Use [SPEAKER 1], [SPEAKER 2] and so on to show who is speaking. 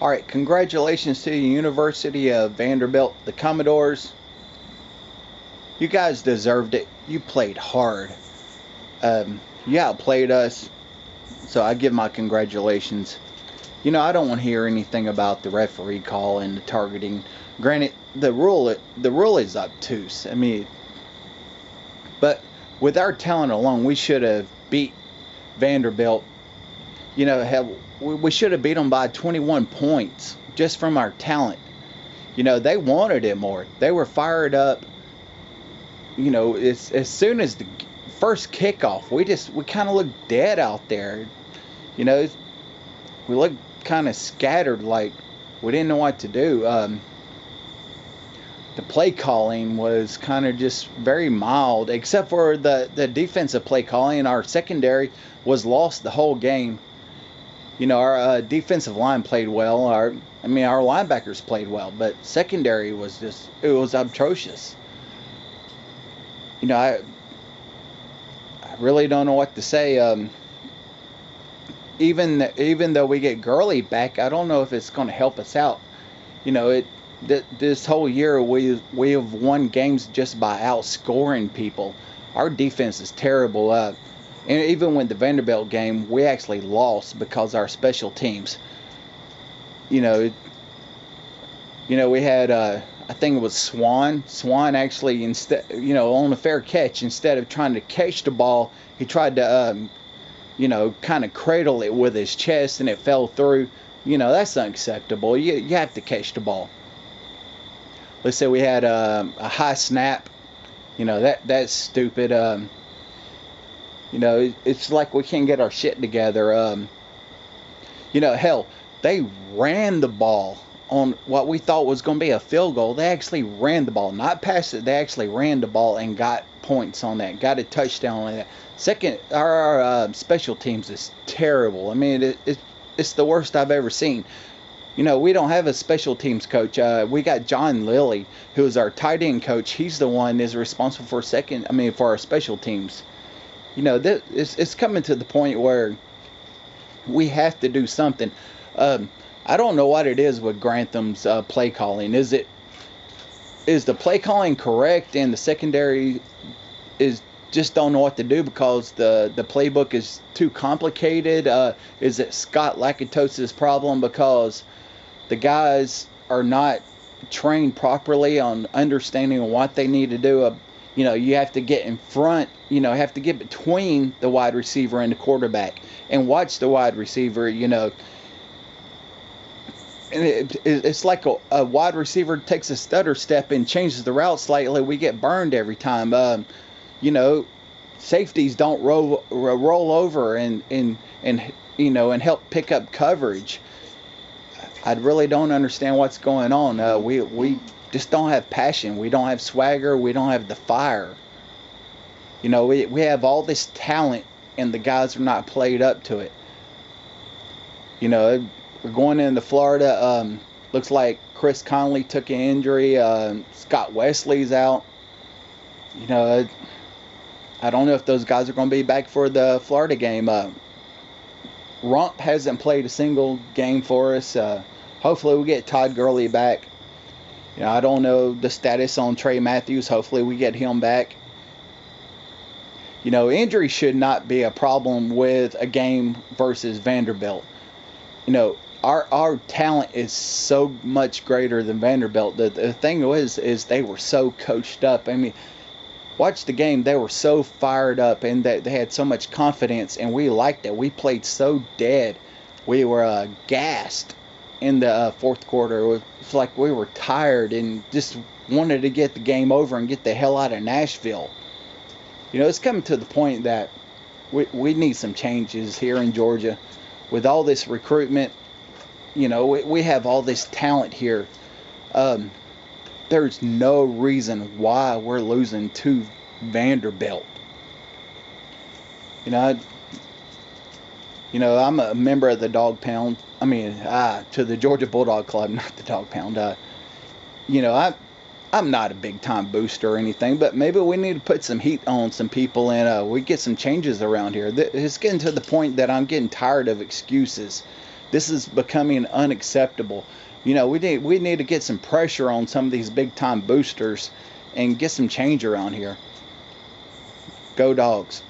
[SPEAKER 1] All right, congratulations to the University of Vanderbilt, the Commodores. You guys deserved it. You played hard. You outplayed us, so I give my congratulations. I don't want to hear anything about the referee call and the targeting. Granted, the rule is obtuse. But with our talent alone, we should have beat Vanderbilt. We should have beat them by 21 points just from our talent. They wanted it more. They were fired up. As soon as the first kickoff, we kind of looked dead out there. You know, we looked kind of scattered, like we didn't know what to do. The play calling was kind of just very mild, except for the defensive play calling. Our secondary was lost the whole game. Our defensive line played well. Our linebackers played well, but secondary it was atrocious. I really don't know what to say. Even though we get Gurley back, I don't know if it's going to help us out. This whole year we have won games just by outscoring people. Our defense is terrible. And even with the Vanderbilt game, we actually lost because our special teams. You know, we had I think it was Swan. Swan actually instead, on a fair catch, instead of trying to catch the ball, he tried to kind of cradle it with his chest and it fell through. That's unacceptable. You have to catch the ball. Let's say we had a high snap. That's stupid. It's like we can't get our shit together. Hell, they ran the ball on what we thought was going to be a field goal. They actually ran the ball, not passed it. They actually ran the ball and got points on that, got a touchdown on that. Second, our special teams is terrible. It's the worst I've ever seen. We don't have a special teams coach. We got John Lilly, who is our tight end coach. He's the one that is responsible for our special teams. It's coming to the point where we have to do something. I don't know what it is with Grantham's play calling. Is the play calling correct and the secondary is just don't know what to do because the playbook is too complicated? Is it Scott Lakatos's problem because the guys are not trained properly on understanding what they need to do? You have to get in front, have to get between the wide receiver and the quarterback and watch the wide receiver, and it's like a wide receiver takes a stutter step and changes the route slightly. We get burned every time. Safeties don't roll over and help pick up coverage. I really don't understand what's going on. We just don't have passion. We don't have swagger. We don't have the fire. We have all this talent, and the guys are not played up to it. We're going into Florida. Looks like Chris Conley took an injury. Scott Wesley's out. I don't know if those guys are going to be back for the Florida game. Rump hasn't played a single game for us. Hopefully we get Todd Gurley back. I don't know the status on Trey Matthews. Hopefully we get him back. Injury should not be a problem with a game versus Vanderbilt. Our talent is so much greater than Vanderbilt. The thing is they were so coached up. Watch the game. They were so fired up and they had so much confidence, and we liked it. We played so dead. We were gassed in the fourth quarter. It was like we were tired and just wanted to get the game over and get the hell out of Nashville. It's coming to the point that we need some changes here in Georgia. With all this recruitment, we have all this talent here. There's no reason why we're losing to Vanderbilt. I'm a member of the Dog Pound. To the Georgia Bulldog Club, not the Dog Pound. I'm not a big time booster or anything, but maybe we need to put some heat on some people and we get some changes around here. It's getting to the point that I'm getting tired of excuses. This is becoming unacceptable. You know, we need to get some pressure on some of these big time boosters and get some change around here. Go Dogs.